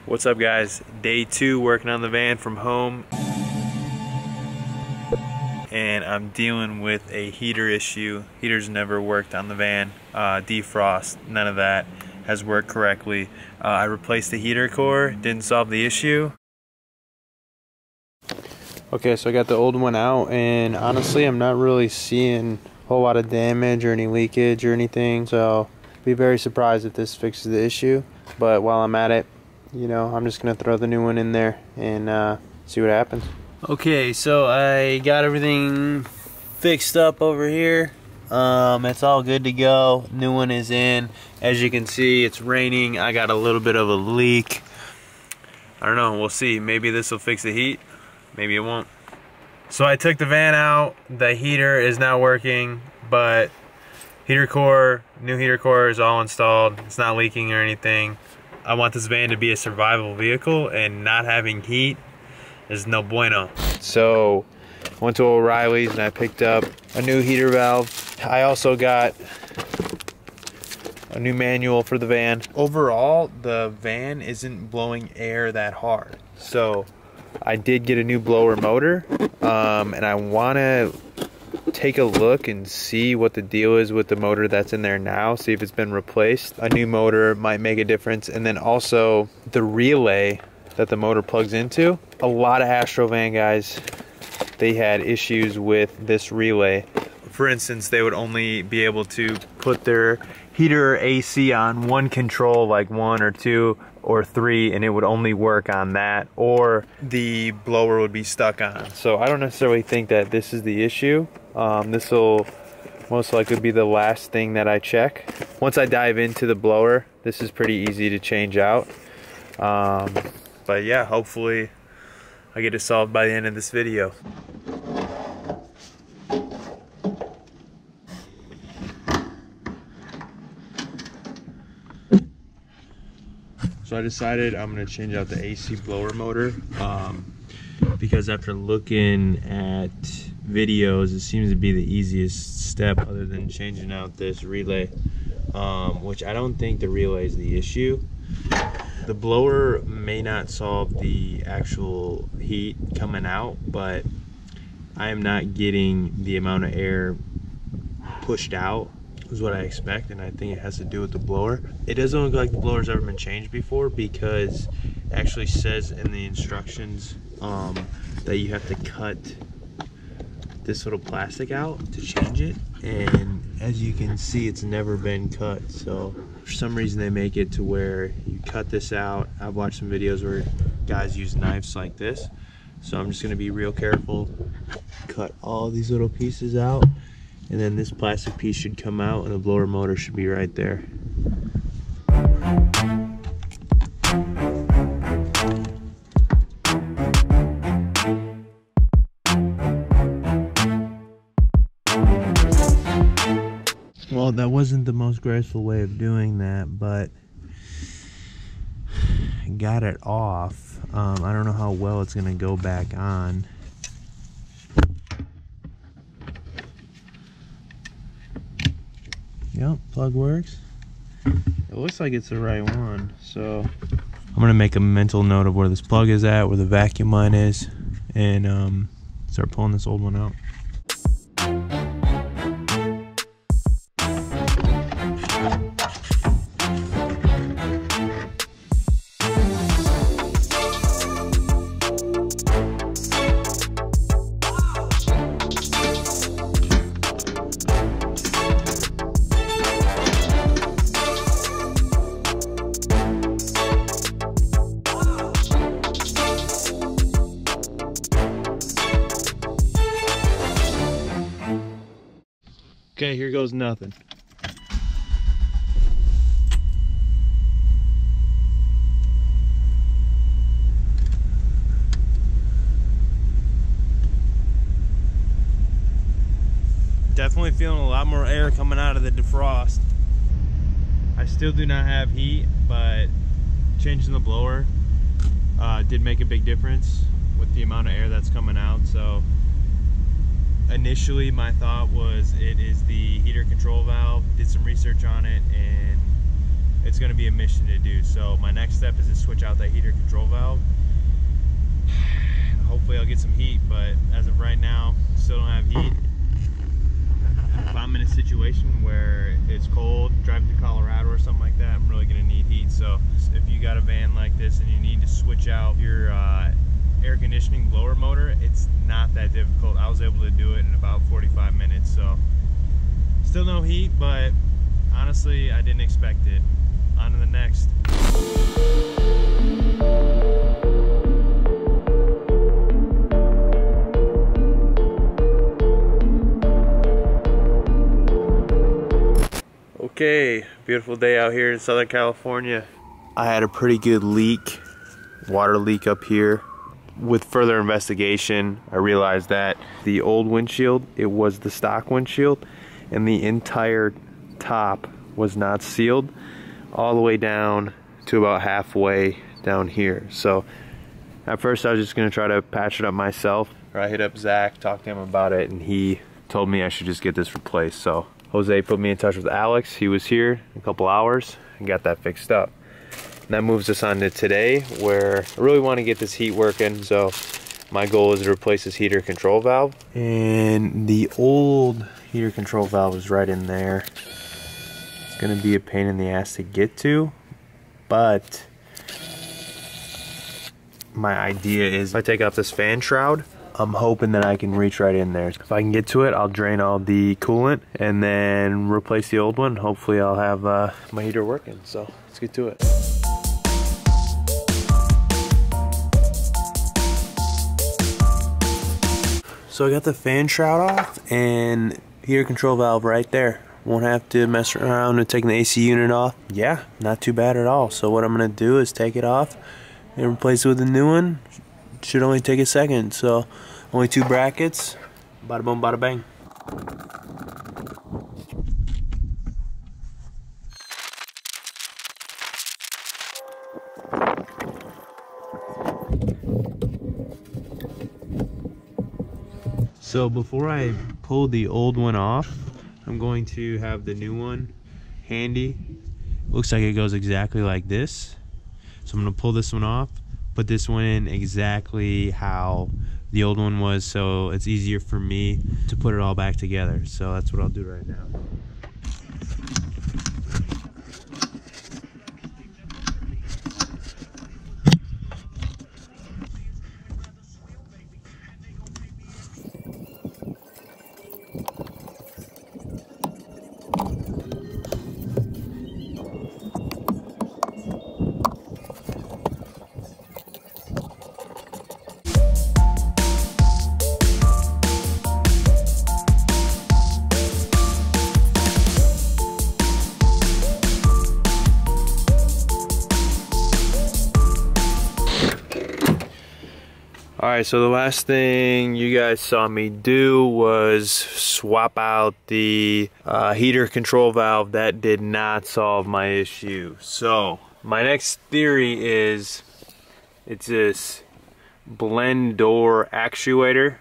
What's up, guys? Day 2 working on the van from home, and I'm dealing with a heater issue. Heater's never worked on the van. Defrost, none of that has worked correctly. I replaced the heater core, didn't solve the issue. Okay, so I got the old one out, and honestly I'm not really seeing a whole lot of damage or any leakage or anything, so be very surprised if this fixes the issue. But while I'm at it, you know, I'm just gonna throw the new one in there and see what happens. Okay, so I got everything fixed up over here. It's all good to go. New one is in. As you can see, it's raining. I got a little bit of a leak. I don't know, we'll see. Maybe this will fix the heat, maybe it won't. So I took the van out. The heater is not working, but heater core, new heater core is all installed. It's not leaking or anything. I want this van to be a survival vehicle, and not having heat is no bueno. So I went to O'Reilly's and I picked up a new heater valve. I also got a new manual for the van. Overall, the van isn't blowing air that hard. So I did get a new blower motor, and I want to take a look and see what the deal is with the motor that's in there now, see if it's been replaced. A new motor might make a difference. And then also the relay that the motor plugs into. A lot of Astro van guys, they had issues with this relay. For instance, they would only be able to put their heater or AC on one control, like 1 or 2 or 3, and it would only work on that, or the blower would be stuck on. So I don't necessarily think that this is the issue. This will most likely be the last thing that I check. Once I dive into the blower, this is pretty easy to change out. But yeah, hopefully I get it solved by the end of this video. So I decided I'm gonna change out the AC blower motor, because after looking at videos, it seems to be the easiest step other than changing out this relay, which I don't think the relay is the issue. The blower may not solve the actual heat coming out, but I am not getting the amount of air pushed out is what I expect, and I think it has to do with the blower. It doesn't look like the blower's ever been changed before, because it actually says in the instructions that you have to cut this little plastic out to change it, and as you can see, it's never been cut. So for some reason they make it to where you cut this out. I've watched some videos where guys use knives like this, so I'm just going to be real careful, cut all these little pieces out, and then this plastic piece should come out and the blower motor should be right there. Well, that wasn't the most graceful way of doing that, but I got it off. I don't know how well it's gonna go back on. Yep, plug works. It looks like it's the right one, so I'm gonna make a mental note of where this plug is at, where the vacuum line is, and start pulling this old one out. Okay, here goes nothing. Definitely feeling a lot more air coming out of the defrost. I still do not have heat, but changing the blower did make a big difference with the amount of air that's coming out. So initially my thought was it is the heater control valve. Did some research on it, and it's going to be a mission to do. So my next step is to switch out that heater control valve. Hopefully I'll get some heat, but as of right now, still don't have heat. If I'm in a situation where it's cold, driving to Colorado or something like that, I'm really going to need heat. So if you got a van like this and you need to switch out your air conditioning blower motor, it's not that difficult. I was able to do it in about 45 minutes. So still no heat, but honestly, I didn't expect it. On to the next. Okay, beautiful day out here in Southern California. I had a pretty good leak, water leak up here. With further investigation, I realized that the old windshield, it was the stock windshield, and the entire top was not sealed all the way down to about halfway down here. So at first I was just gonna try to patch it up myself. I hit up Zach, talked to him about it, and he told me I should just get this replaced. So Jose put me in touch with Alex. He was here in a couple hours and got that fixed up. And that moves us on to today, where I really want to get this heat working. So my goal is to replace this heater control valve. And the old heater control valve is right in there. It's gonna be a pain in the ass to get to, but my idea is if I take off this fan shroud, I'm hoping that I can reach right in there. If I can get to it, I'll drain all the coolant and then replace the old one. Hopefully I'll have my heater working. So let's get to it. So I got the fan shroud off and heater control valve right there. Won't have to mess around with taking the AC unit off. Yeah, not too bad at all. So what I'm gonna do is take it off and replace it with a new one. Should only take a second. So only 2 brackets. Bada boom, bada bang. So before I pull the old one off, I'm going to have the new one handy. Looks like it goes exactly like this. So I'm gonna pull this one off, put this one in exactly how the old one was, so it's easier for me to put it all back together. So that's what I'll do right now. Alright, so the last thing you guys saw me do was swap out the heater control valve. That did not solve my issue. So my next theory is it's this blend door actuator.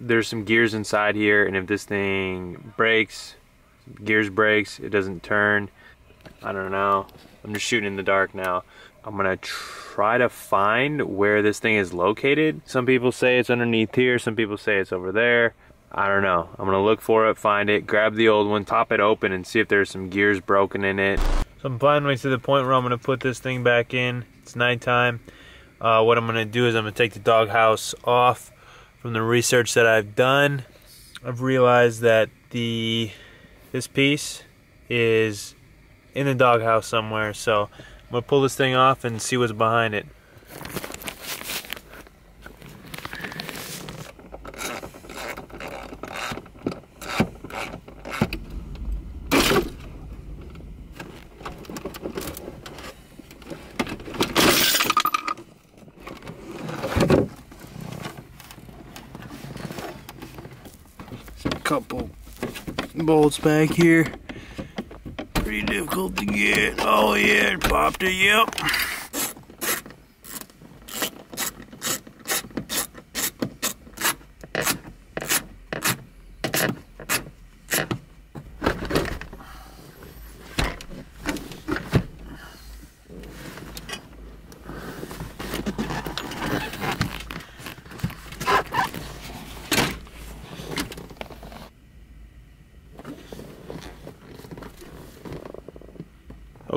There's some gears inside here, and if this thing breaks, gears breaks, it doesn't turn. I don't know. I'm just shooting in the dark now. I'm gonna try to find where this thing is located. Some people say it's underneath here, some people say it's over there. I don't know. I'm gonna look for it, find it, grab the old one, pop it open, and see if there's some gears broken in it. So I'm finally to the point where I'm gonna put this thing back in. It's nighttime. What I'm gonna do is I'm gonna take the doghouse off. From the research that I've done, I've realized that this piece is in the doghouse somewhere. So I'm gonna pull this thing off and see what's behind it. Couple bolts back here. Pretty difficult to get. Oh yeah, it popped it, yep.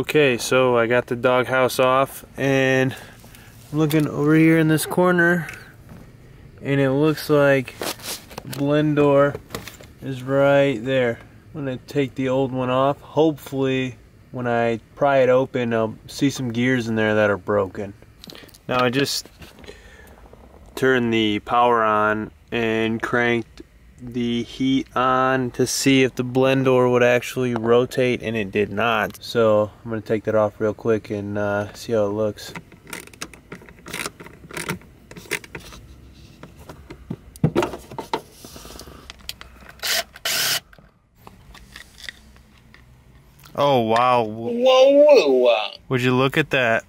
Okay, so I got the doghouse off and I'm looking over here in this corner and it looks like the blend door is right there. I'm gonna take the old one off. Hopefully when I pry it open I'll see some gears in there that are broken. Now I just turned the power on and cranked the heat on to see if the blend door would actually rotate, and it did not. So I'm gonna take that off real quick and see how it looks. Oh wow. Whoa. Would you look at that?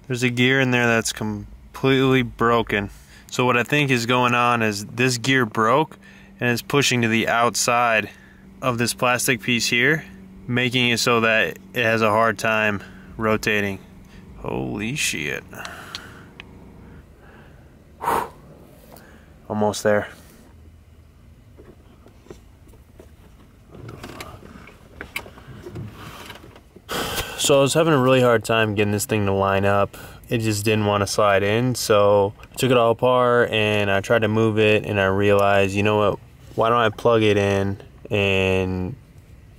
There's a gear in there that's completely broken. So what I think is going on is this gear broke and it's pushing to the outside of this plastic piece here, making it so that it has a hard time rotating. Holy shit. Whew. Almost there. So I was having a really hard time getting this thing to line up. It just didn't want to slide in, so I took it all apart and I tried to move it, and I realized, you know what, why don't I plug it in and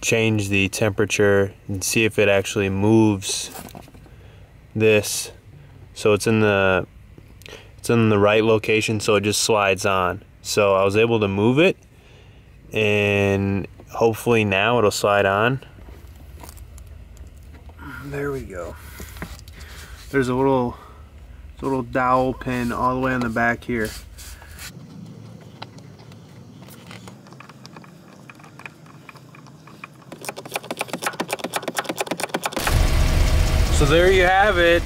change the temperature and see if it actually moves this so it's in the right location, so it just slides on. So I was able to move it and hopefully now it'll slide on. There we go. There's a little dowel pin all the way on the back here. So there you have it.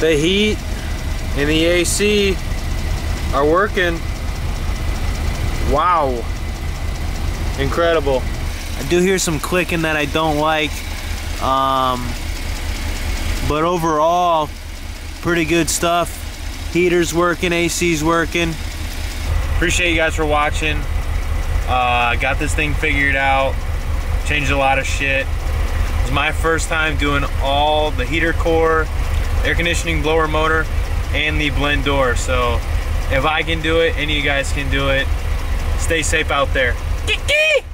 The heat and the AC are working. Wow. Incredible. I do hear some clicking that I don't like. But overall, pretty good stuff. Heater's working, AC's working. Appreciate you guys for watching. Got this thing figured out. Changed a lot of shit. It was my first time doing all the heater core, air conditioning blower motor, and the blend door. So if I can do it, any of you guys can do it. Stay safe out there. Kiki!